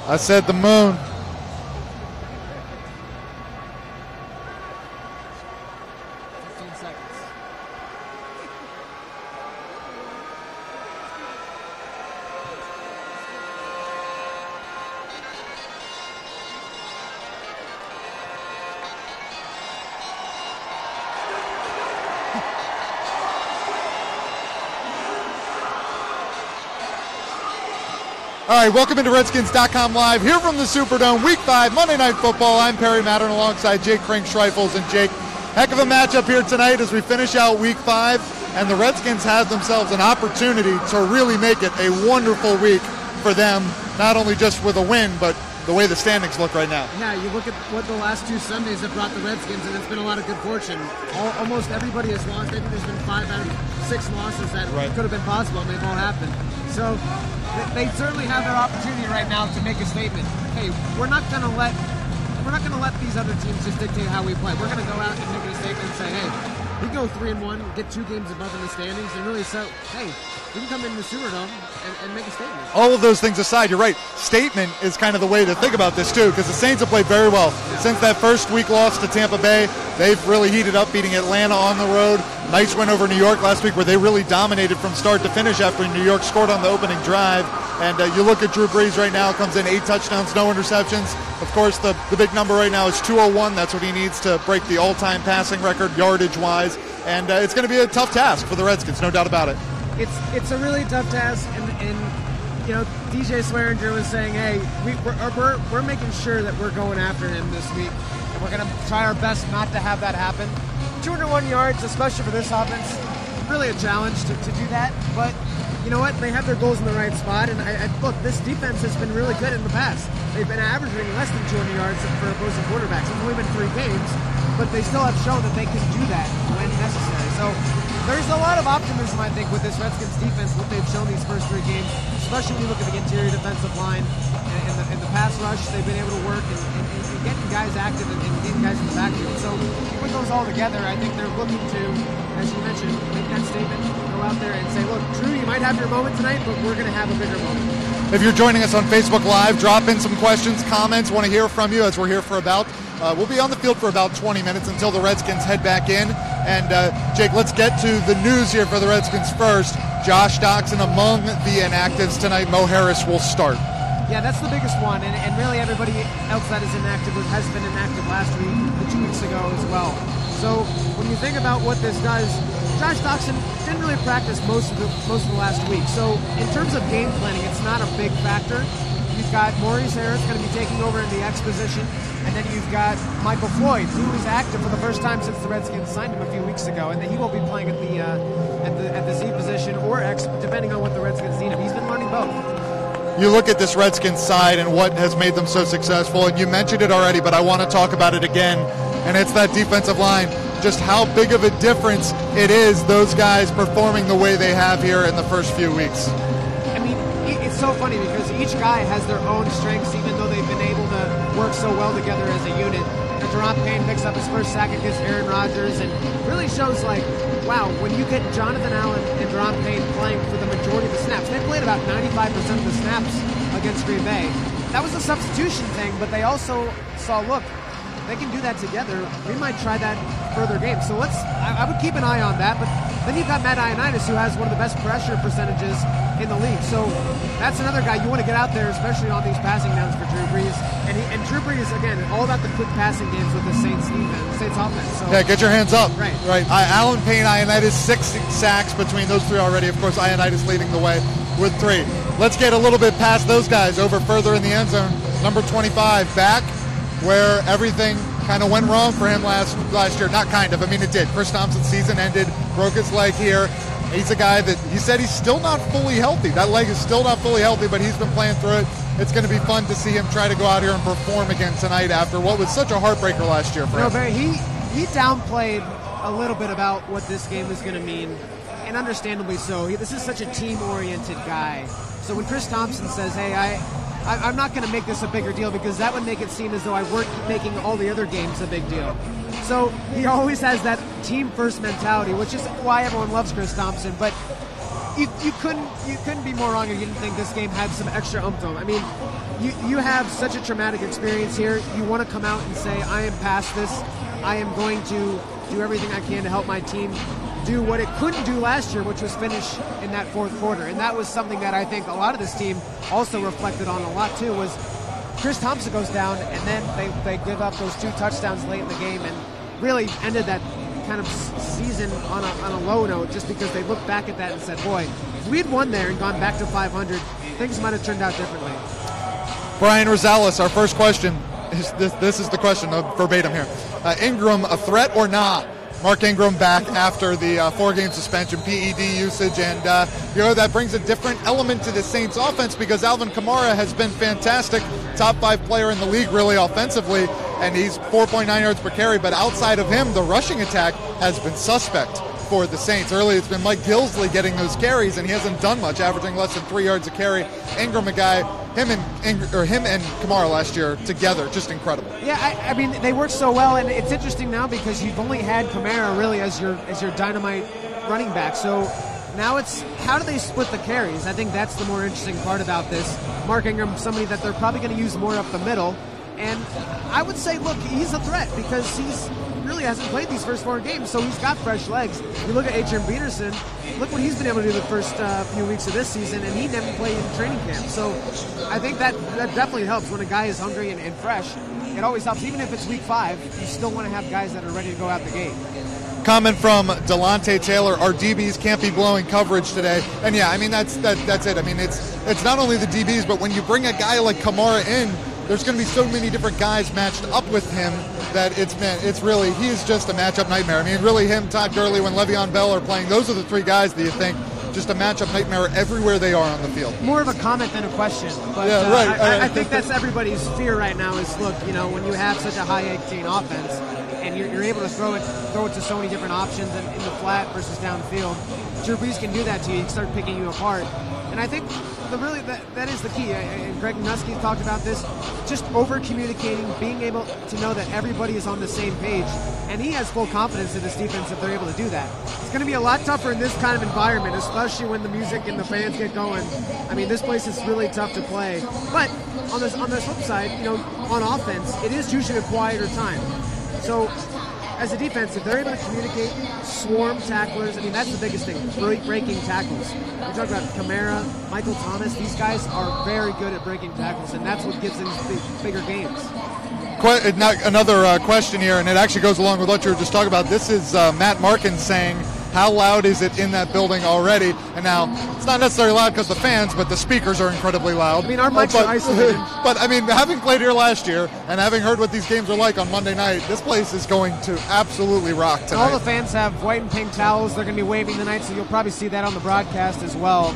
I said the moon. All right, welcome into Redskins.com Live here from the Superdome, Week 5, Monday Night Football. I'm Perry Mattern alongside Jake Krink-Schreifels. And Jake, heck of a matchup here tonight as we finish out Week 5. And the Redskins have themselves an opportunity to really make it a wonderful week for them, not only just with a win, but the way the standings look right now. Yeah, you look at what the last 2 Sundays have brought the Redskins, and it's been a lot of good fortune. Almost everybody has lost. I think there's been 5 out of 6 losses that could have been possible, and they've all happened. So they certainly have their opportunity right now to make a statement. Hey, we're not going to let these other teams just dictate how we play. We're going to go out and make a statement and say, hey, we go 3-1, get 2 games above in the standings, and really say, hey, we can come in the Superdome and make a statement. All of those things aside, you're right. Statement is kind of the way to think about this, too, because the Saints have played very well. Yeah. Since that first week loss to Tampa Bay, they've really heated up, beating Atlanta on the road. Nice win over New York last week where they really dominated from start to finish after New York scored on the opening drive. And you look at Drew Brees right now, comes in 8 touchdowns, no interceptions. Of course, the big number right now is 201. That's what he needs to break the all-time passing record yardage-wise. And it's going to be a tough task for the Redskins, no doubt about it. It's a really tough task, and you know, DJ Swearinger was saying, hey, we're making sure that we're going after him this week, and we're going to try our best not to have that happen. 201 yards, especially for this offense, really a challenge to do that, but you know what? They have their goals in the right spot, and I look, this defense has been really good in the past. They've been averaging less than 200 yards for opposing quarterbacks. It's only been 3 games, but they still have shown that they can do that when necessary. So there's a lot of optimism, I think, with this Redskins defense, what they've shown these first 3 games, especially when you look at the interior defensive line and the pass rush. They've been able to work and getting guys active and getting guys in the backfield. So you put those all together, I think they're looking to, as you mentioned, make that statement, go out there and say, look, Drew, you might have your moment tonight, but we're going to have a bigger moment. If you're joining us on Facebook Live, drop in some questions, comments. Want to hear from you as we're here for about we'll be on the field for about 20 minutes until the Redskins head back in. And, Jake, let's get to the news here for the Redskins first. Josh Doctson among the inactives tonight. Mo Harris will start. Yeah, that's the biggest one. And really everybody else that is inactive has been inactive last week and 2 weeks ago as well. So when you think about what this does, Josh Doctson didn't really practice most of the last week. So in terms of game planning, it's not a big factor. You've got Maurice Harris going to be taking over in the X position, and then you've got Michael Floyd, who is active for the first time since the Redskins signed him a few weeks ago, and he will be playing at the Z position or X, depending on what the Redskins need him. He's been learning both. You look at this Redskins side and what has made them so successful, and you mentioned it already, but I want to talk about it again, and it's that defensive line. Just how big of a difference it is, those guys performing the way they have here in the first few weeks. I mean, it's so funny because each guy has their own strengths, even though they've been able to work so well together as a unit. And Daron Payne picks up his first sack against Aaron Rodgers and really shows, like, wow, when you get Jonathan Allen and Daron Payne playing for the majority of the snaps, they played about 95% of the snaps against Green Bay. That was a substitution thing, but they also saw, look, they can do that together. We might try that further games. So I would keep an eye on that. But then you've got Matt Ioannidis, who has one of the best pressure percentages in the league. So that's another guy you want to get out there, especially on these passing downs for Drew Brees. And Drew Brees, again, all about the quick passing games with the Saints defense, Saints offense. So, yeah, get your hands up. Right. Allen Payne, Ioannidis, 6 sacks between those 3 already. Of course, Ioannidis leading the way with 3. Let's get a little bit past those guys over further in the end zone. Number 25, back where everything kind of went wrong for him last year. Not kind of, I mean it did. Chris Thompson's season ended, broke his leg here. He's a guy that he said he's still not fully healthy. That leg is still not fully healthy, but he's been playing through it. It's going to be fun to see him try to go out here and perform again tonight after what was such a heartbreaker last year for him. Barry, he downplayed a little bit about what this game is going to mean, and understandably so. This is such a team-oriented guy. So when Chris Thompson says, hey, I'm not going to make this a bigger deal because that would make it seem as though I weren't making all the other games a big deal. So he always has that team-first mentality, which is why everyone loves Chris Thompson. But you couldn't be more wrong if you didn't think this game had some extra umph-to. I mean, you have such a traumatic experience here. You want to come out and say, I am past this. I am going to do everything I can to help my team do what it couldn't do last year, which was finish in that fourth quarter. And that was something that I think a lot of this team also reflected on a lot too, was Chris Thompson goes down and then they give up those 2 touchdowns late in the game and really ended that kind of season on a low note, just because they looked back at that and said, boy, if we'd won there and gone back to 500, things might have turned out differently. Brian Rosales, our first question. This is the question, verbatim here. Ingram, a threat or not? Mark Ingram back after the 4-game suspension, PED usage, and that brings a different element to the Saints offense because Alvin Kamara has been fantastic, top 5 player in the league really offensively, and he's 4.9 yards per carry, but outside of him, the rushing attack has been suspect for the Saints. Early it's been Mike Gillislee getting those carries, and he hasn't done much, averaging less than 3 yards a carry. Ingram, a guy, him and Kamara last year together, just incredible. Yeah, I mean, they work so well, and it's interesting now because you've only had Kamara really as your dynamite running back. So now it's how do they split the carries? I think that's the more interesting part about this. Mark Ingram, somebody that they're probably going to use more up the middle, and I would say, look, he's a threat because he's really hasn't played these first 4 games, so he's got fresh legs. You look at Adrian Peterson, look what he's been able to do the first few weeks of this season, and he never played in training camp. So I think that definitely helps when a guy is hungry and fresh. It always helps. Even if it's week 5, you still want to have guys that are ready to go out the gate. Comment from Delonte Taylor, our DBs can't be blowing coverage today. And yeah, I mean, that's it. I mean, it's not only the DBs, but when you bring a guy like Kamara in, there's going to be so many different guys matched up with him that he is just a matchup nightmare. I mean, really him, Todd Gurley, when Le'Veon Bell are playing, those are the 3 guys that you think just a matchup nightmare everywhere they are on the field. More of a comment than a question. But yeah, right. I think that's everybody's fear right now is, look, when you have such a high-octane offense and you're able to throw it to so many different options in the flat versus downfield, Drew Brees can do that to you. He can start picking you apart. And I think that is the key. And Greg Nuski talked about this, just over-communicating, being able to know that everybody is on the same page. And he has full confidence in this defense if they're able to do that. It's going to be a lot tougher in this kind of environment, especially when the music and the fans get going. I mean, this place is really tough to play. But on the flip side, on offense, it is usually a quieter time. So as a defense, if they're able to communicate, swarm tacklers, I mean, that's the biggest thing, breaking tackles. We talk about Kamara, Michael Thomas. These guys are very good at breaking tackles, and that's what gives them bigger games. Another question here, and it actually goes along with what you were just talking about. This is Matt Markin saying, how loud is it in that building already? And now, it's not necessarily loud because the fans, but the speakers are incredibly loud. I mean, our mics are isolated. But, I mean, having played here last year and having heard what these games are like on Monday night, this place is going to absolutely rock tonight. All the fans have white and pink towels. They're going to be waving tonight, so you'll probably see that on the broadcast as well.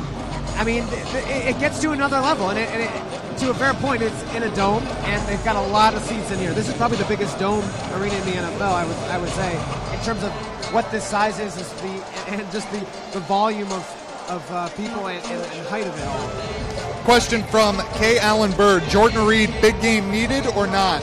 I mean, it gets to another level, and to a fair point, it's in a dome, and they've got a lot of seats in here. This is probably the biggest dome arena in the NFL, I would say, in terms of what this size is and just the volume of people and height of it all. Question from K. Allen Bird. Jordan Reed, big game needed or not?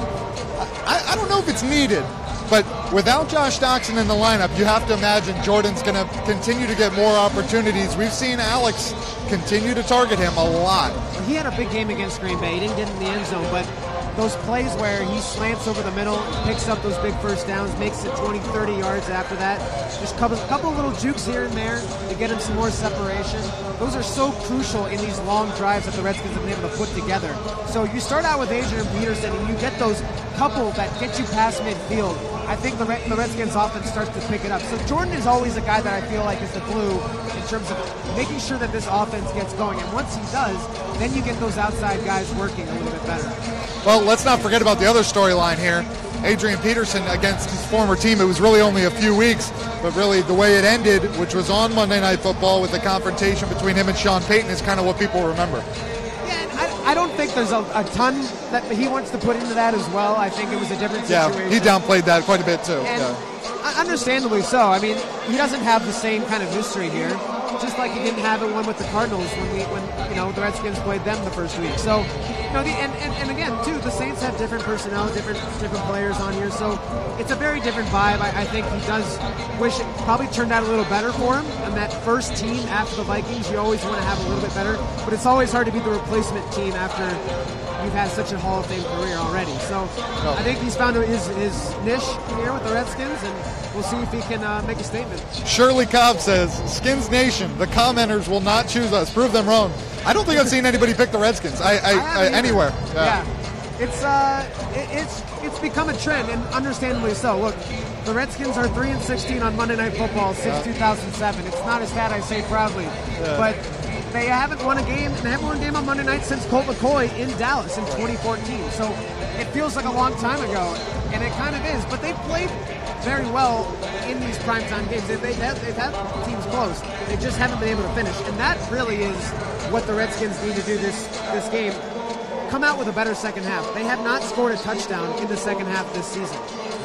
I don't know if it's needed, but without Josh Doxson in the lineup, you have to imagine Jordan's going to continue to get more opportunities. We've seen Alex continue to target him a lot. He had a big game against Green Bay. He didn't get in the end zone, but those plays where he slants over the middle, picks up those big first downs, makes it 20, 30 yards after that. Just a couple of little jukes here and there to get him some more separation. Those are so crucial in these long drives that the Redskins have been able to put together. So you start out with Adrian Peterson and you get those couple that get you past midfield. I think the Redskins offense starts to pick it up. So Jordan is always a guy that I feel like is the glue in terms of making sure that this offense gets going. And once he does, then you get those outside guys working a little bit better. Well, let's not forget about the other storyline here. Adrian Peterson against his former team. It was really only a few weeks, but really the way it ended, which was on Monday Night Football with the confrontation between him and Sean Payton, is kind of what people remember. Yeah, I don't think there's a ton that he wants to put into that as well. I think it was a different situation. Yeah, he downplayed that quite a bit too. And yeah. Understandably so. I mean, he doesn't have the same kind of history here, just like he didn't have it one with the Cardinals when the Redskins played them the first week. So, and again, too, the Saints have different personnel, different players on here, so it's a very different vibe. I think he does wish it probably turned out a little better for him. And that first team after the Vikings, you always want to have a little bit better, but it's always hard to be the replacement team after you've had such a Hall of Fame career already. So I think he's found his niche here with the Redskins, and we'll see if he can make a statement. Shirley Cobb says, Skins Nation, the commenters will not choose us. Prove them wrong. I don't think I've seen anybody pick the Redskins anywhere. Yeah. It's become a trend, and understandably so. Look, the Redskins are 3-16 on Monday Night Football since 2007. It's not a stat I say proudly, but they haven't won a game. They haven't won a game on Monday night since Colt McCoy in Dallas in 2014. So it feels like a long time ago, and it kind of is. But they've played very well in these primetime games. They've had teams close. They just haven't been able to finish, and that really is what the Redskins need to do this game. Come out with a better second half. They have not scored a touchdown in the second half this season.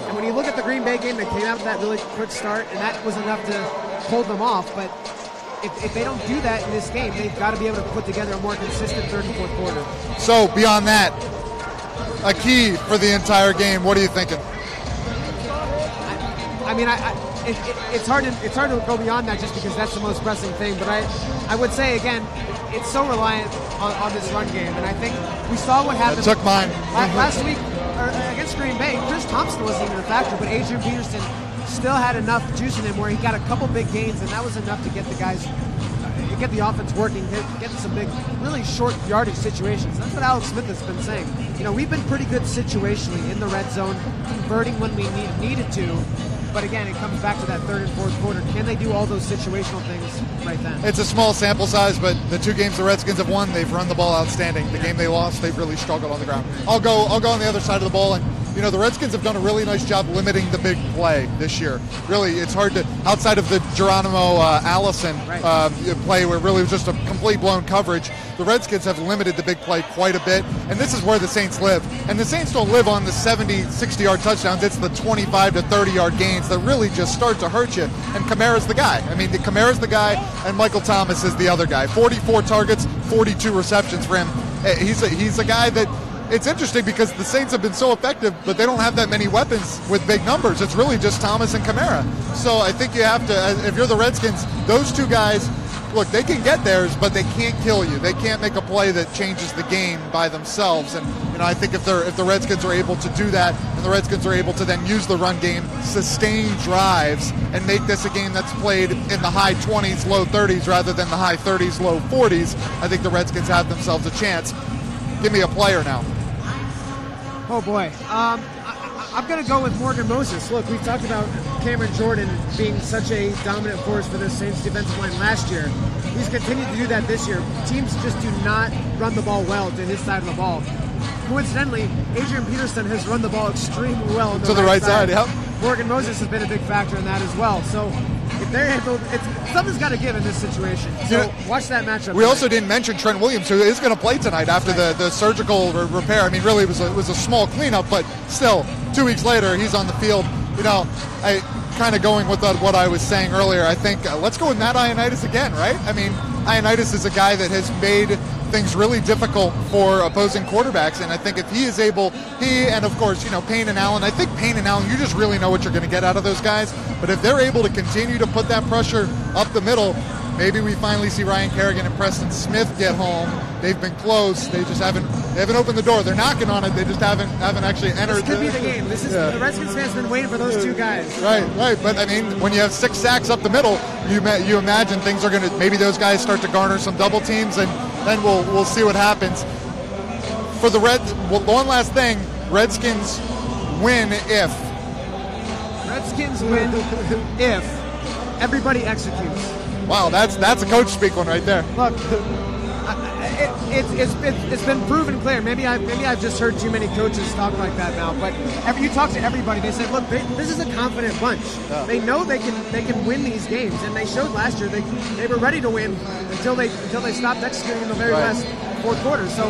And when you look at the Green Bay game, they came out with that really quick start, and that was enough to hold them off. But if they don't do that in this game, they've got to be able to put together a more consistent third and fourth quarter. So beyond that, a key for the entire game. What are you thinking? It's hard to go beyond that just because that's the most pressing thing. But I would say again, it's so reliant on this run game, and I think we saw what happened. I took mine last week against Green Bay. Chris Thompson wasn't even a factor, but Adrian Peterson still had enough juice in him where he got a couple big gains, and that was enough to get the guys, get the offense working, get some big, really short yardage situations. That's what Alex Smith has been saying. We've been pretty good situationally in the red zone, converting when we needed to. But again, it comes back to that third and fourth quarter. Can they do all those situational things right then? It's a small sample size, but the two games the Redskins have won, they've run the ball outstanding. The game they lost, they've really struggled on the ground. I'll go on the other side of the ball, and the Redskins have done a really nice job limiting the big play this year. Really, it's hard to, outside of the Geronimo Allison play where it really was just a complete blown coverage, the Redskins have limited the big play quite a bit, and this is where the Saints live. And the Saints don't live on the 70, 60-yard touchdowns. It's the 25 to 30-yard gains that really just start to hurt you, and Kamara's the guy. Kamara's the guy, and Michael Thomas is the other guy. 44 targets, 42 receptions for him. He's a guy that, it's interesting because the Saints have been so effective, but they don't have that many weapons with big numbers. It's really just Thomas and Kamara. So I think you have to, if you're the Redskins, those two guys, look, they can get theirs, but they can't kill you. They can't make a play that changes the game by themselves. And I think if the Redskins are able to do that, and the Redskins are able to then use the run game, sustain drives, and make this a game that's played in the high 20s, low 30s, rather than the high 30s, low 40s, I think the Redskins have themselves a chance. Give me a player now. Oh boy. I'm going to go with Morgan Moses. Look, we talked about Cameron Jordan being such a dominant force for the Saints defensive line last year. He's continued to do that this year. Teams just do not run the ball well to his side of the ball. Coincidentally, Adrian Peterson has run the ball extremely well to the right side. Yep. Morgan Moses has been a big factor in that as well. So if they're able, something's got to give in this situation. So watch that matchup. We also didn't mention Trent Williams, who is going to play tonight after the surgical repair. Really, it was a small cleanup, but still, 2 weeks later, he's on the field. I kind of going with what I was saying earlier. I think let's go with Matt Ioannidis again, right? Ioannidis is a guy that has made things really difficult for opposing quarterbacks, and I think if he is able, he and of course Payne and Allen, I think Payne and Allen, you just really know what you're going to get out of those guys. But if they're able to continue to put that pressure up the middle, maybe we finally see Ryan Kerrigan and Preston Smith get home. They've been close. They haven't opened the door. They're knocking on it. They just haven't actually entered. This could be the game. This is the Redskins fans have been waiting for those two guys. Right. But when you have 6 sacks up the middle, you imagine things are going to, maybe those guys start to garner some double teams, and then we'll see what happens. For the one last thing, Redskins win if. Redskins win if everybody executes. Wow, that's a coach speak one right there. Look, it's been proven clear. Maybe I've just heard too many coaches talk like that now. But you talk to everybody, they say, look, this is a confident bunch. Yeah. They know they can win these games, and they showed last year they were ready to win until they stopped executing in the very last fourth quarter. So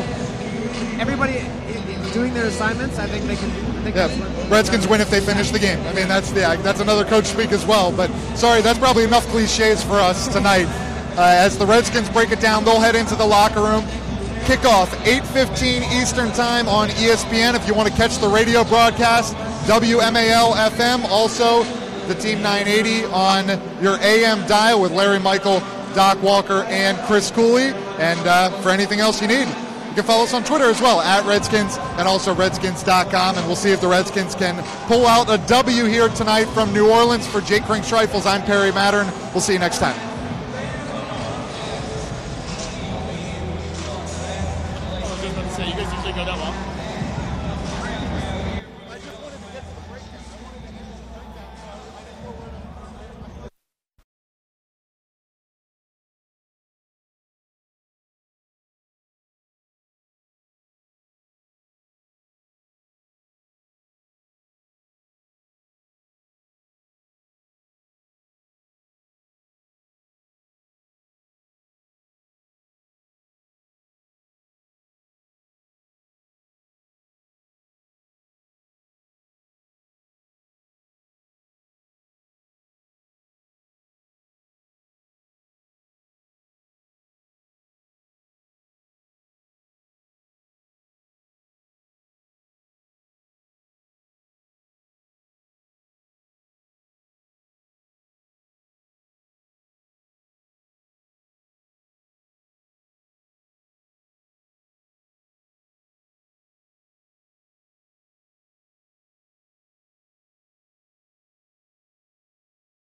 everybody, doing their assignments, I think they can. Redskins win if they finish the game. I mean, that's another coach speak as well. But sorry, that's probably enough cliches for us tonight. As the Redskins break it down, they'll head into the locker room. Kickoff 8:15 Eastern Time on ESPN. If you want to catch the radio broadcast, WMAL FM. Also, the Team 980 on your AM dial with Larry Michael, Doc Walker, and Chris Cooley. And for anything else you need, you can follow us on Twitter as well, at Redskins, and also Redskins.com. And we'll see if the Redskins can pull out a W here tonight from New Orleans. For Jake Kring-Streifels, I'm Perry Mattern. We'll see you next time.